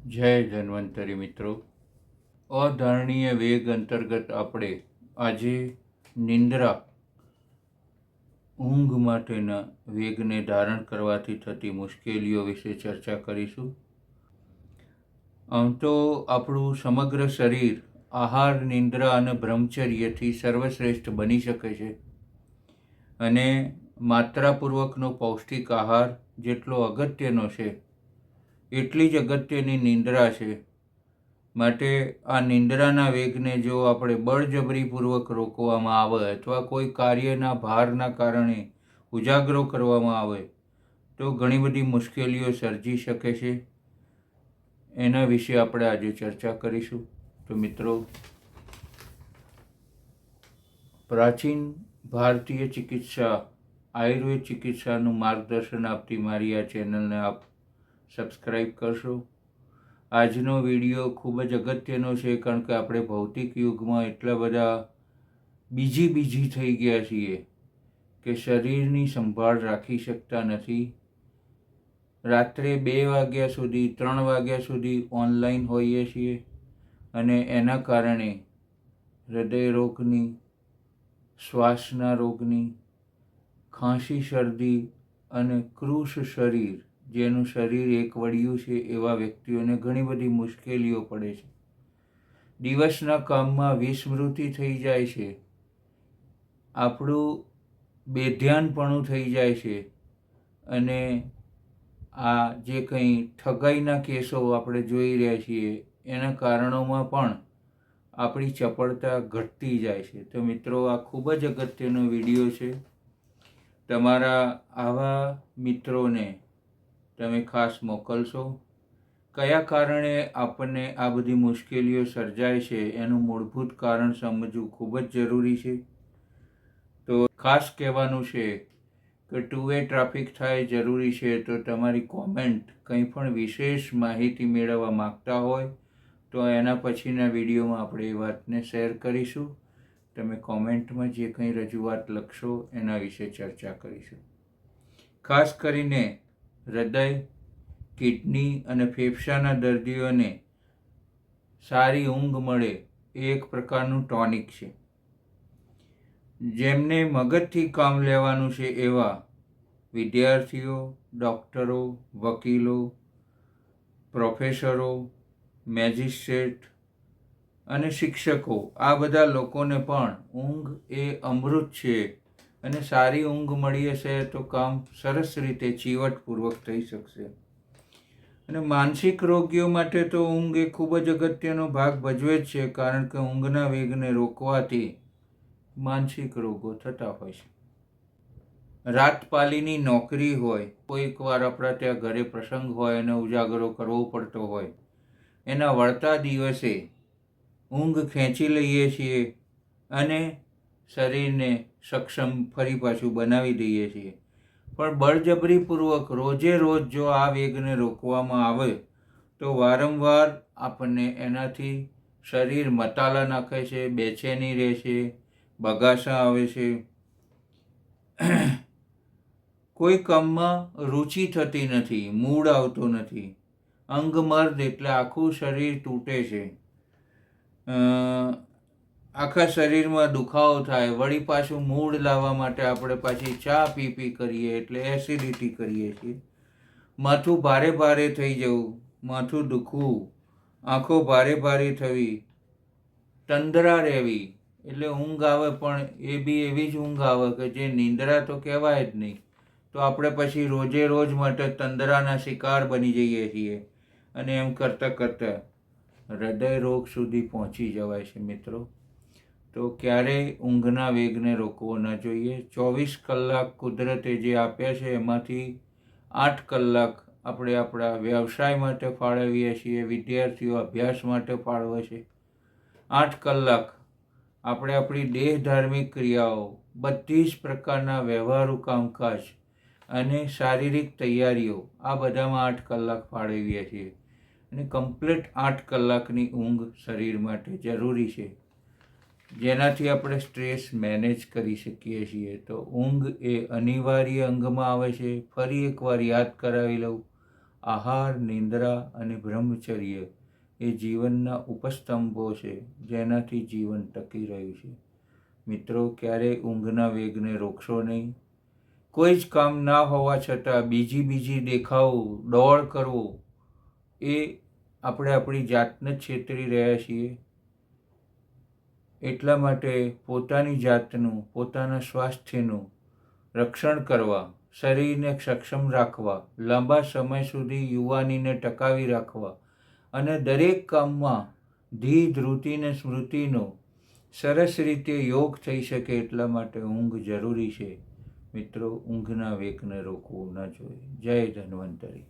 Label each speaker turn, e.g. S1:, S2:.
S1: જય ધન્વંતરી મિત્રો. અધારણીય વેગ અંતર્ગત આપણે આજે નિંદ્રા ઊંઘ માટેના વેગને ધારણ કરવાથી થતી મુશ્કેલીઓ વિશે ચર્ચા કરીશું. આમ તો આપણું સમગ્ર શરીર આહાર, નિંદ્રા અને બ્રહ્મચર્યથી સર્વશ્રેષ્ઠ બની શકે છે અને માત્રાપૂર્વકનો પૌષ્ટિક આહાર જેટલો અગત્યનો છે એટલી જ અગત્યની નિંદ્રા છે. માટે આ નિંદ્રાના વેગને જો આપણે બળજબરીપૂર્વક રોકવામાં આવે અથવા કોઈ કાર્યના ભારના કારણે ઉજાગરો કરવામાં આવે તો ઘણી બધી મુશ્કેલીઓ સર્જી શકે છે. એના વિશે આપણે આજે ચર્ચા કરીશું. તો મિત્રો, પ્રાચીન ભારતીય ચિકિત્સા, આયુર્વેદ ચિકિત્સાનું માર્ગદર્શન આપતી મારી આ ચેનલને આપ સબસ્ક્રાઈબ કરશો. આજનો વિડીયો ખૂબ જ અગત્યનો છે કારણ કે આપણે ભૌતિક યુગમાં એટલા બધા બીજી થઈ ગયા છીએ કે શરીરની સંભાળ રાખી શકતા નથી. રાત્રે 2 વાગ્યા સુધી, 3 વાગ્યા સુધી ઓનલાઈન હોઈએ છીએ અને એના કારણે હૃદય રોગની, શ્વાસના રોગની, ખાંસી, શરદી અને કૃશ શરીર, જેનું શરીર એક વળિયું છે એવા વ્યક્તિઓને ઘણી બધી મુશ્કેલીઓ પડે છે. દિવસના કામમાં વિસ્મૃતિ થઈ જાય છે, આપણું બેધ્યાનપણું થઈ જાય છે અને આ જે કંઈ ઠગાઈના કેસો આપણે જોઈ રહ્યા છીએ એના કારણોમાં પણ આપણી ચપળતા ઘટતી જાય છે. તો મિત્રો, આ ખૂબ જ અગત્યનો વિડીયો છે. તમારા આવા મિત્રોને તમે ખાસ મોકલશો. કયા કારણે આપણને આ બધી મુશ્કેલીઓ સર્જાય છે એનું મૂળભૂત કારણ સમજવું ખૂબ જ જરૂરી છે. તો ખાસ કહેવાનું છે કે ટુ વે ટ્રાફિક થાય જરૂરી છે. તો તમારી કોમેન્ટ કંઈ પણ વિશેષ માહિતી મેળવવા માગતા હોય તો એના પછીના વિડીયોમાં આપણે એ વાતને શેર કરીશું. તમે કોમેન્ટમાં જે કંઈ રજૂઆત લખશો એના વિશે ચર્ચા કરીશું. ખાસ કરીને હૃદય, કિડની અને ફેફસાના દર્દીઓને સારી ઊંઘ મળે એ એક પ્રકારનું ટોનિક છે. જેમને મગજથી કામ લેવાનું છે એવા વિદ્યાર્થીઓ, ડૉક્ટરો, વકીલો, પ્રોફેસરો, મેજિસ્ટ્રેટ અને શિક્ષકો, આ બધા લોકોને પણ ઊંઘ એ અમૃત છે અને સારી ઊંઘ મળી હશે તો કામ સરસ રીતે ચીવટપૂર્વક થઈ શકશે. અને માનસિક રોગીઓ માટે તો ઊંઘ એ ખૂબ જ અગત્યનો ભાગ ભજવે જ છે કારણ કે ઊંઘના વેગને રોકવાથી માનસિક રોગો થતા હોય છે. રાતપાલીની નોકરી હોય, કોઈક વાર આપણા ત્યાં ઘરે પ્રસંગ હોય અને ઉજાગરો કરવો પડતો હોય, એના વળતા દિવસે ઊંઘ ખેંચી લઈએ છીએ અને શરીરને સક્ષમ ફરી પાછું બનાવી દઈએ છીએ. પણ બળજબરીપૂર્વક રોજે રોજ જો આ વેગને રોકવામાં આવે તો વારંવાર આપણને એનાથી શરીર મતાલા નાખે છે, બેચેની રહે છે, બગાસા આવે છે, કોઈ કામમાં રુચિ થતી નથી, મૂડ આવતો નથી. અંગમર્દ એટલે આખું શરીર તૂટે છે, આખા શરીરમાં દુખાવો થાય. વળી પાછું મૂડ લાવવા માટે આપણે પાછી ચા પી કરીએ એટલે એસિડિટી કરીએ છીએ. માથું ભારે ભારે થઈ જવું, માથું દુખવું, આંખો ભારે થવી, તંદ્રા રહેવી, એટલે ઊંઘ આવે પણ એ બી એવી જ ઊંઘ આવે કે જે નિંદ્રા તો કહેવાય જ નહીં. તો આપણે પછી રોજે રોજ માટે તંદ્રાના શિકાર બની જઈએ છીએ અને એમ કરતાં હૃદય રોગ સુધી પહોંચી જવાય છે. મિત્રો, તો ક્યારેય ઊંઘના વેગને રોકવો ન જોઈએ. 24 કલાક કુદરતે જે આપ્યા છે એમાંથી 8 કલાક આપણે આપણા વ્યવસાય માટે ફાળવીએ છીએ, વિદ્યાર્થીઓ અભ્યાસ માટે ફાળવે છે. 8 કલાક આપણે આપણી દેહ ધાર્મિક ક્રિયાઓ, બધી જ પ્રકારના વ્યવહારુ કામકાજ અને શારીરિક તૈયારીઓ, આ બધામાં 8 કલાક ફાળવીએ છીએ અને કમ્પ્લીટ 8 કલાકની ઊંઘ શરીર માટે જરૂરી છે, જેનાથી આપણે સ્ટ્રેસ મેનેજ કરી શકીએ છીએ. તો ઊંઘ એ અનિવાર્ય અંગમાં આવે છે. ફરી એકવાર યાદ કરાવી લઉં, આહાર, નિંદ્રા અને બ્રહ્મચર્ય એ જીવનના ઉપસ્તંભો છે જેનાથી જીવન ટકી રહ્યું છે. મિત્રો, ક્યારેય ઊંઘના વેગને રોકશો નહીં. કોઈ જ કામ ના હોવા છતાં બીજી દેખાવ, દોડ કરવો એ આપણે આપણી જાતને જ છેતરી રહ્યા છીએ. એટલા માટે પોતાની જાતનું, પોતાના સ્વાસ્થ્યનું રક્ષણ કરવા, શરીરને સક્ષમ રાખવા, લાંબા સમય સુધી યુવાનીને ટકાવી રાખવા અને દરેક કામમાં ધી, ધૃતિ ને સ્મૃતિનો સરસ રીતે યોગ થઈ શકે એટલા માટે ઊંઘ જરૂરી છે. મિત્રો, ઊંઘના વેગને રોકવું ન જોઈએ. જય ધન્વંતરી.